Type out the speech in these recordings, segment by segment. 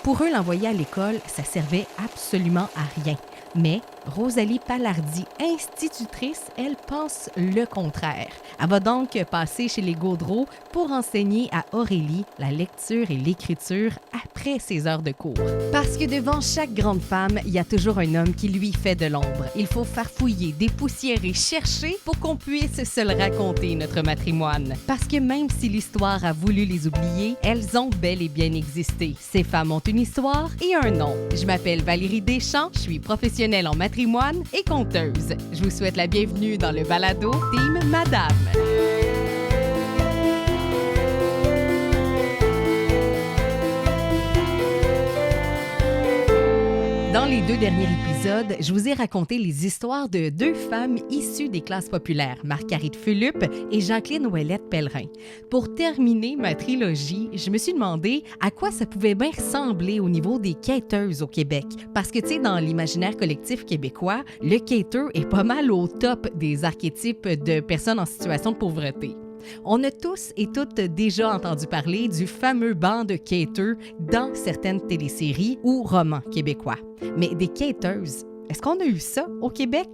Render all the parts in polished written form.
Pour eux, l'envoyer à l'école, ça servait absolument à rien. Mais Rosalie Palardy, institutrice, elle pense le contraire. Elle va donc passer chez les Gaudreau pour enseigner à Aurélie la lecture et l'écriture après ses heures de cours. Parce que devant chaque grande femme, il y a toujours un homme qui lui fait de l'ombre. Il faut farfouiller, dépoussiérer, chercher pour qu'on puisse se le raconter, notre matrimoine. Parce que même si l'histoire a voulu les oublier, elles ont bel et bien existé. Ces femmes ont une histoire et un nom. Je m'appelle Valérie Deschamps, je suis professionnelle en matrimoine et conteuse. Je vous souhaite la bienvenue dans le balado Team Madame. Dans les 2 derniers épisodes, je vous ai raconté les histoires de 2 femmes issues des classes populaires, Marguerite Phulup et Jacqueline Ouellette-Pellerin. Pour terminer ma trilogie, je me suis demandé à quoi ça pouvait bien ressembler au niveau des quêteuses au Québec. Parce que, tu sais, dans l'imaginaire collectif québécois, le quêteur est pas mal au top des archétypes de personnes en situation de pauvreté. On a tous et toutes déjà entendu parler du fameux banc de quêteurs dans certaines téléséries ou romans québécois. Mais des quêteuses, est-ce qu'on a eu ça au Québec?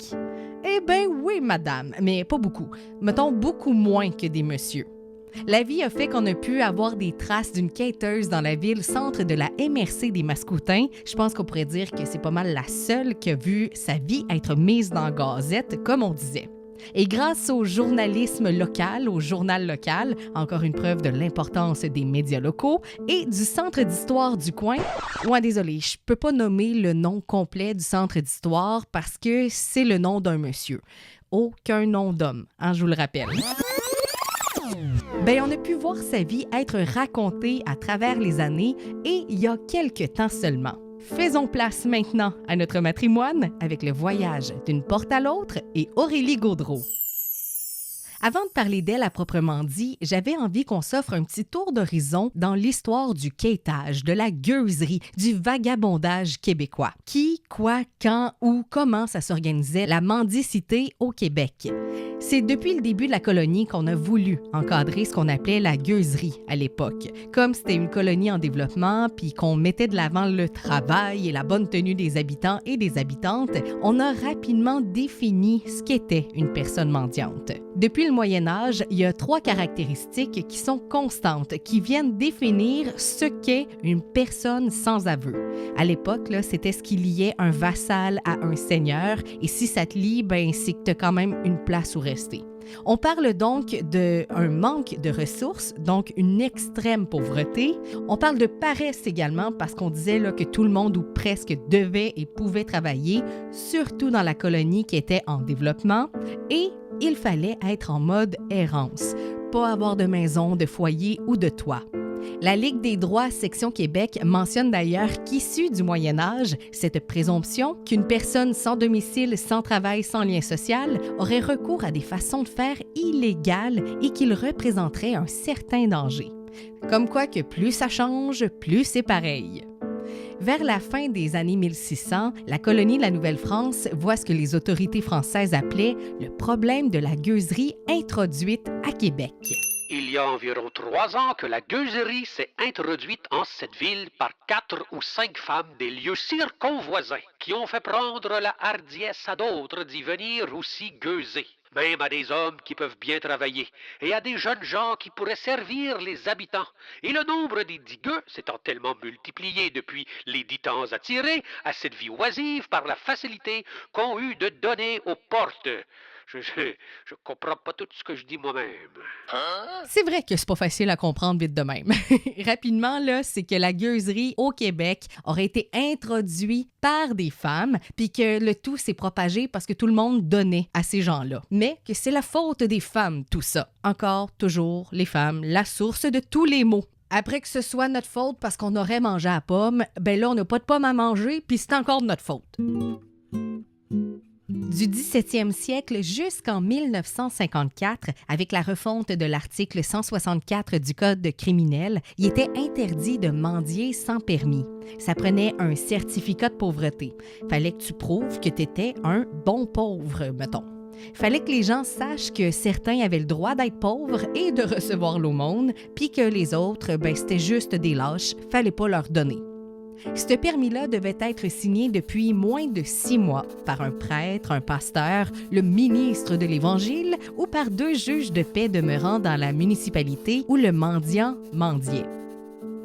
Eh bien oui, madame, mais pas beaucoup. Mettons beaucoup moins que des messieurs. La vie a fait qu'on a pu avoir des traces d'une quêteuse dans la ville-centre de la MRC des Mascoutins. Je pense qu'on pourrait dire que c'est pas mal la seule qui a vu sa vie être mise dans la gazette, comme on disait. Et grâce au journalisme local, au journal local, encore une preuve de l'importance des médias locaux, et du Centre d'histoire du coin, ouais, désolé, je peux pas nommer le nom complet du Centre d'histoire parce que c'est le nom d'un monsieur. Aucun nom d'homme, hein, je vous le rappelle. Ben, on a pu voir sa vie être racontée à travers les années et il y a quelques temps seulement. Faisons place maintenant à notre matrimoine avec le voyage d'une porte à l'autre et Aurélie Gaudreau. Avant de parler d'elle à proprement dit, j'avais envie qu'on s'offre un petit tour d'horizon dans l'histoire du quêtage, de la gueuserie, du vagabondage québécois. Qui, quoi, quand, où, comment ça s'organisait la mendicité au Québec. C'est depuis le début de la colonie qu'on a voulu encadrer ce qu'on appelait la gueuserie à l'époque. Comme c'était une colonie en développement puis qu'on mettait de l'avant le travail et la bonne tenue des habitants et des habitantes, on a rapidement défini ce qu'était une personne mendiante. Depuis le Moyen Âge, il y a 3 caractéristiques qui sont constantes, qui viennent définir ce qu'est une personne sans aveu. À l'époque, là, c'était ce qui liait un vassal à un seigneur, et si ça te lie, ben, c'est que tu as quand même une place où rester. On parle donc d'un manque de ressources, donc une extrême pauvreté. On parle de paresse également parce qu'on disait là, que tout le monde ou presque devait et pouvait travailler, surtout dans la colonie qui était en développement. Et il fallait être en mode errance, pas avoir de maison, de foyer ou de toit. La Ligue des droits section Québec mentionne d'ailleurs qu'issue du Moyen Âge, cette présomption qu'une personne sans domicile, sans travail, sans lien social aurait recours à des façons de faire illégales et qu'il représenterait un certain danger. Comme quoi que plus ça change, plus c'est pareil. Vers la fin des années 1600, la colonie de la Nouvelle-France voit ce que les autorités françaises appelaient le problème de la gueuserie introduite à Québec. Il y a environ 3 ans que la gueuserie s'est introduite en cette ville par 4 ou 5 femmes des lieux circonvoisins qui ont fait prendre la hardiesse à d'autres d'y venir aussi gueuser. Même à des hommes qui peuvent bien travailler et à des jeunes gens qui pourraient servir les habitants. Et le nombre des digueux s'étant tellement multiplié depuis les 10 temps attirés à cette vie oisive par la facilité qu'ont eu de donner aux portes. Je comprends pas tout ce que je dis moi-même. C'est vrai que c'est pas facile à comprendre vite de même. Rapidement, là, c'est que la gueuserie au Québec aurait été introduite par des femmes, puis que le tout s'est propagé parce que tout le monde donnait à ces gens-là. Mais que c'est la faute des femmes, tout ça. Encore, toujours, les femmes, la source de tous les maux. Après que ce soit notre faute parce qu'on aurait mangé à la pomme, ben là, on n'a pas de pomme à manger, puis c'est encore de notre faute. Du 17e siècle jusqu'en 1954, avec la refonte de l'article 164 du Code criminel, il était interdit de mendier sans permis. Ça prenait un certificat de pauvreté. Fallait que tu prouves que tu étais un bon pauvre, mettons. Fallait que les gens sachent que certains avaient le droit d'être pauvres et de recevoir l'aumône, puis que les autres, ben, c'était juste des lâches, fallait pas leur donner. Ce permis-là devait être signé depuis moins de 6 mois par un prêtre, un pasteur, le ministre de l'Évangile ou par 2 juges de paix demeurant dans la municipalité où le mendiant mendiait.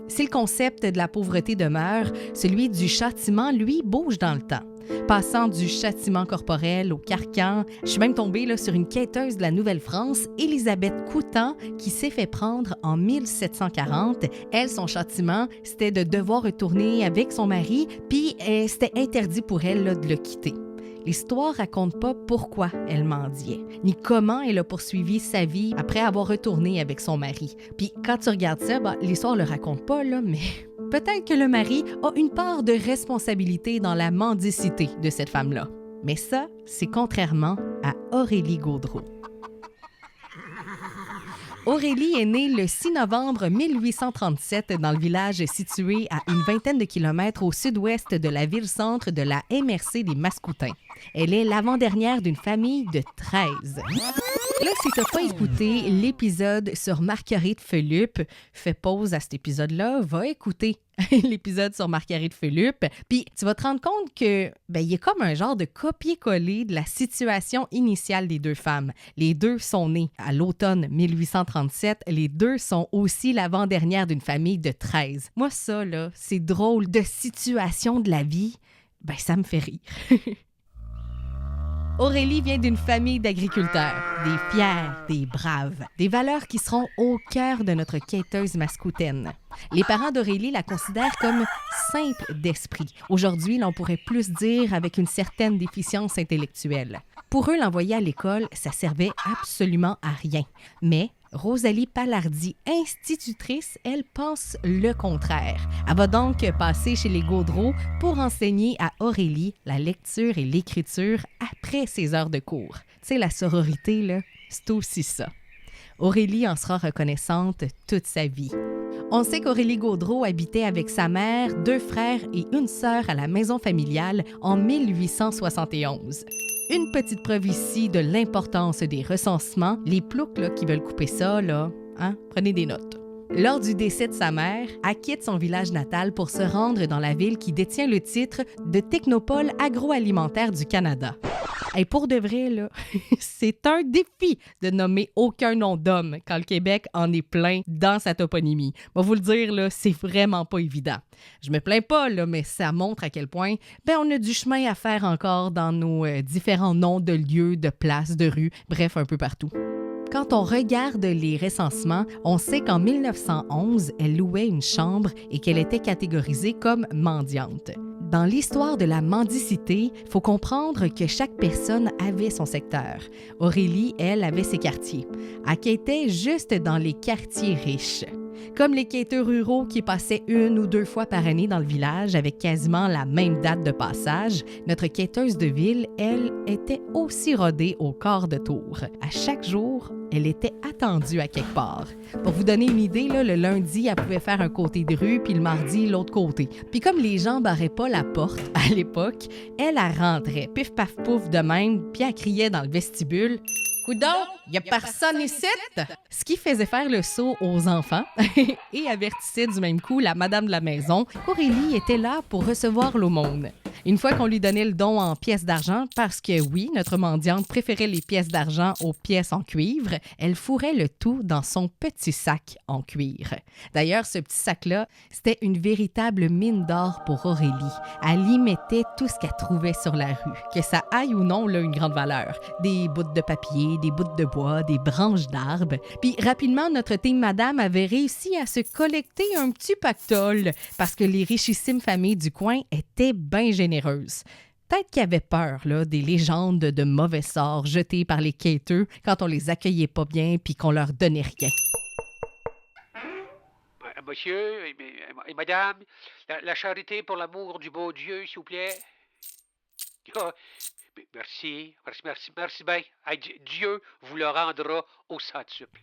Si le concept de la pauvreté demeure, celui du châtiment, lui, bouge dans le temps. Passant du châtiment corporel au carcan, je suis même tombée sur une quêteuse de la Nouvelle-France, Élisabeth Coutan, qui s'est fait prendre en 1740. Elle, son châtiment, c'était de devoir retourner avec son mari, puis c'était interdit pour elle de le quitter. L'histoire raconte pas pourquoi elle mendiait, ni comment elle a poursuivi sa vie après avoir retourné avec son mari. Puis quand tu regardes ça, l'histoire le raconte pas, mais peut-être que le mari a une part de responsabilité dans la mendicité de cette femme-là. Mais ça, c'est contrairement à Aurélie Gaudreault. Aurélie est née le 6 novembre 1837 dans le village situé à une vingtaine de kilomètres au sud-ouest de la ville-centre de la MRC des Mascoutins. Elle est l'avant-dernière d'une famille de 13. Là, si tu n'as pas écouté l'épisode sur Marguerite Felup, fais pause à cet épisode-là, va écouter l'épisode sur Marguerite Felup, puis tu vas te rendre compte que il y a comme un genre de copier-coller de la situation initiale des 2 femmes. Les 2 sont nées à l'automne 1837, les 2 sont aussi l'avant-dernière d'une famille de 13. Moi, ça, c'est drôle de situation de la vie, ça me fait rire. Aurélie vient d'une famille d'agriculteurs, des fiers, des braves, des valeurs qui seront au cœur de notre quêteuse mascoutaine. Les parents d'Aurélie la considèrent comme simple d'esprit. Aujourd'hui, on pourrait plus dire avec une certaine déficience intellectuelle. Pour eux, l'envoyer à l'école, ça servait absolument à rien. Mais Rosalie Palardy, institutrice, elle pense le contraire. Elle va donc passer chez les Gaudreault pour enseigner à Aurélie la lecture et l'écriture après ses heures de cours. Tu sais, la sororité, c'est aussi ça. Aurélie en sera reconnaissante toute sa vie. On sait qu'Aurélie Gaudreault habitait avec sa mère, 2 frères et une sœur à la maison familiale en 1871. Une petite preuve ici de l'importance des recensements. Les ploucs qui veulent couper ça, prenez des notes. Lors du décès de sa mère, elle quitte son village natal pour se rendre dans la ville qui détient le titre de technopole agroalimentaire du Canada. Et pour de vrai, c'est un défi de nommer aucun nom d'homme quand le Québec en est plein dans sa toponymie. Moi, vous le dire, c'est vraiment pas évident. Je me plains pas, mais ça montre à quel point on a du chemin à faire encore dans nos différents noms de lieux, de places, de rues, bref, un peu partout. Quand on regarde les recensements, on sait qu'en 1911, elle louait une chambre et qu'elle était catégorisée comme mendiante. Dans l'histoire de la mendicité, il faut comprendre que chaque personne avait son secteur. Aurélie, elle, avait ses quartiers. Elle quêtait juste dans les quartiers riches. Comme les quêteurs ruraux qui passaient 1 ou 2 fois par année dans le village avec quasiment la même date de passage, notre quêteuse de ville, elle, était aussi rodée au quart de tour. À chaque jour, elle était attendue à quelque part. Pour vous donner une idée, le lundi, elle pouvait faire un côté de rue, puis le mardi, l'autre côté. Puis comme les gens barraient pas la porte à l'époque, elle rentrait, pif paf pouf de même, puis elle criait dans le vestibule « Coudon, y a personne ici! » Ce qui faisait faire le saut aux enfants et avertissait du même coup la madame de la maison qu'Aurélie était là pour recevoir l'aumône. Une fois qu'on lui donnait le don en pièces d'argent, parce que oui, notre mendiante préférait les pièces d'argent aux pièces en cuivre, elle fourrait le tout dans son petit sac en cuir. D'ailleurs, ce petit sac-là, c'était une véritable mine d'or pour Aurélie. Elle y mettait tout ce qu'elle trouvait sur la rue, que ça aille ou non une grande valeur. Des bouts de papier, des bouts de bois, des branches d'arbres. Puis rapidement, notre team madame avait réussi à se collecter un petit pactole parce que les richissimes familles du coin étaient bien généreuses. Peut-être qu'ils avaient peur des légendes de mauvais sorts jetées par les quêteux quand on les accueillait pas bien puis qu'on leur donnait rien. Monsieur et madame, la charité pour l'amour du beau Dieu, s'il vous plaît. Merci bien. Hey, Dieu vous le rendra au centuple.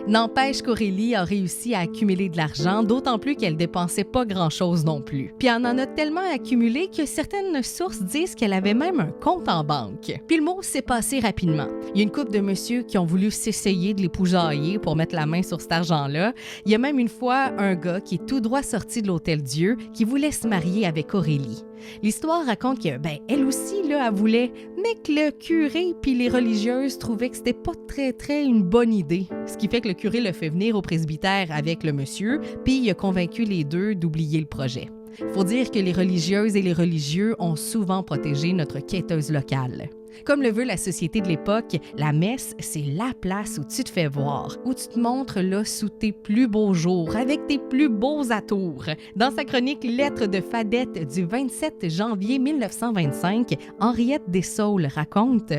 N'empêche qu'Aurélie a réussi à accumuler de l'argent, d'autant plus qu'elle dépensait pas grand-chose non plus. Puis elle en a tellement accumulé que certaines sources disent qu'elle avait même un compte en banque. Puis le mot s'est passé rapidement. Il y a une couple de messieurs qui ont voulu s'essayer de l'épousailler pour mettre la main sur cet argent-là. Il y a même une fois un gars qui est tout droit sorti de l'Hôtel Dieu qui voulait se marier avec Aurélie. L'histoire raconte que, elle aussi, là, elle voulait, mais que le curé puis les religieuses trouvaient que c'était pas très une bonne idée. Ce qui fait que le curé le fait venir au presbytère avec le monsieur, puis il a convaincu les deux d'oublier le projet. Faut dire que les religieuses et les religieux ont souvent protégé notre quêteuse locale. Comme le veut la société de l'époque, la messe, c'est la place où tu te fais voir, où tu te montres là sous tes plus beaux jours, avec tes plus beaux atours. Dans sa chronique Lettres de Fadette du 27 janvier 1925, Henriette Dessaulles raconte: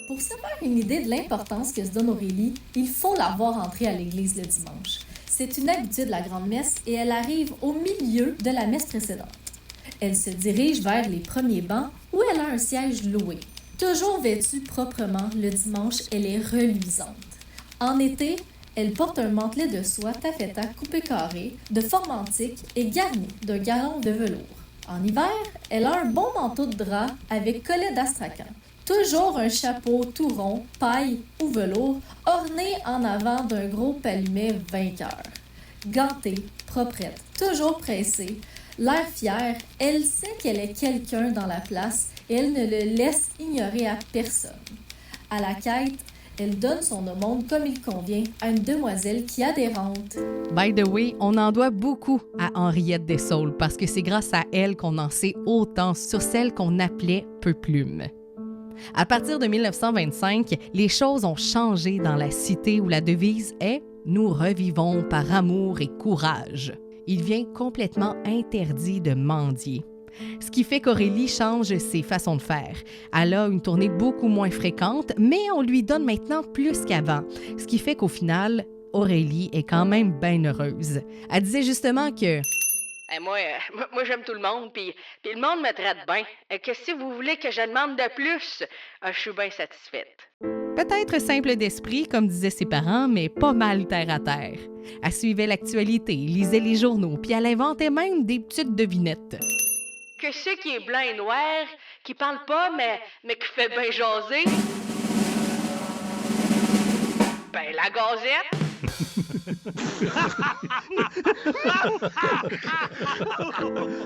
Pour se faire une idée de l'importance que se donne Aurélie, il faut la voir entrer à l'église le dimanche. C'est une habitude, la grande messe, et elle arrive au milieu de la messe précédente. Elle se dirige vers les premiers bancs où elle a un siège loué. Toujours vêtue proprement, le dimanche, elle est reluisante. En été, elle porte un mantelet de soie taffeta coupé carré, de forme antique et garni d'un galon de velours. En hiver, elle a un bon manteau de drap avec collet d'astrakhan. Toujours un chapeau tout rond, paille ou velours, orné en avant d'un gros palumet vainqueur. Gantée, proprette, toujours pressée, l'air fière, elle sait qu'elle est quelqu'un dans la place et elle ne le laisse ignorer à personne. À la quête, elle donne son aumône comme il convient à une demoiselle qui a des rentes. By the way, on en doit beaucoup à Henriette Dessaulles parce que c'est grâce à elle qu'on en sait autant sur celle qu'on appelait Peu-Plume. À partir de 1925, les choses ont changé dans la cité où la devise est « Nous revivons par amour et courage ». Il devient complètement interdit de mendier. Ce qui fait qu'Aurélie change ses façons de faire. Elle a une tournée beaucoup moins fréquente, mais on lui donne maintenant plus qu'avant. Ce qui fait qu'au final, Aurélie est quand même bien heureuse. Elle disait justement que... Moi, j'aime tout le monde, puis le monde me traite bien. Qu'est-ce que vous voulez que je demande de plus? Je suis bien satisfaite. Peut-être simple d'esprit, comme disaient ses parents, mais pas mal terre à terre. Elle suivait l'actualité, lisait les journaux, puis elle inventait même des petites devinettes. Que ce qui est blanc et noir, qui parle pas, mais qui fait bien jaser? La gazette.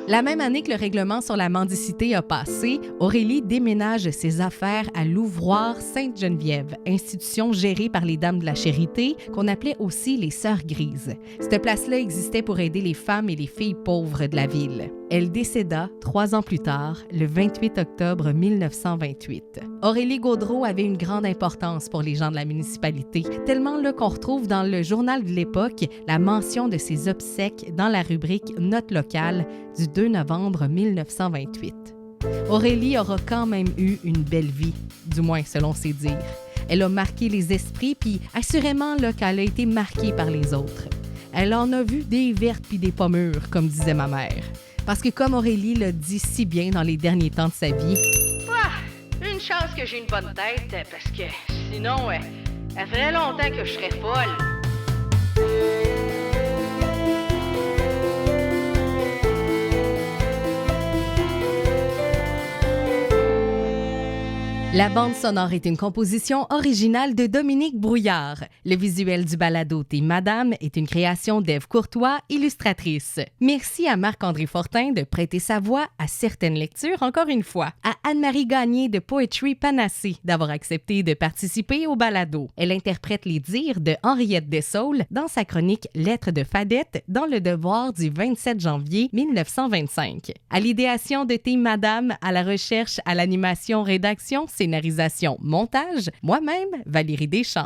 La même année que le règlement sur la mendicité a passé, Aurélie déménage ses affaires à l'Ouvroir Sainte-Geneviève, institution gérée par les Dames de la Charité, qu'on appelait aussi les Sœurs Grises. Cette place-là existait pour aider les femmes et les filles pauvres de la ville. Elle décéda 3 ans plus tard, le 28 octobre 1928. Aurélie Gaudreault avait une grande importance pour les gens de la municipalité, tellement là qu'on retrouve dans le journal de l'époque la mention de ses obsèques dans la rubrique Notes locales du 2 novembre 1928. Aurélie aura quand même eu une belle vie, du moins selon ses dires. Elle a marqué les esprits, puis assurément là, qu'elle a été marquée par les autres. Elle en a vu des vertes puis des pas mûres, comme disait ma mère. Parce que comme Aurélie l'a dit si bien dans les derniers temps de sa vie... Une chance que j'ai une bonne tête, parce que sinon, ça ferait longtemps que je serais folle. La bande sonore est une composition originale de Dominique Brouillard. Le visuel du balado T'es Madame est une création d'Ève Courtois, illustratrice. Merci à Marc-André Fortin de prêter sa voix à certaines lectures encore une fois. À Anne-Marie Gagné de Poetry Panacée d'avoir accepté de participer au balado. Elle interprète les dires de Henriette Dessaulles dans sa chronique Lettres de Fadette dans Le Devoir du 27 janvier 1925. À l'idéation de T'es Madame, à la recherche, à l'animation, rédaction, scénarisation, montage, moi-même, Valérie Deschamps.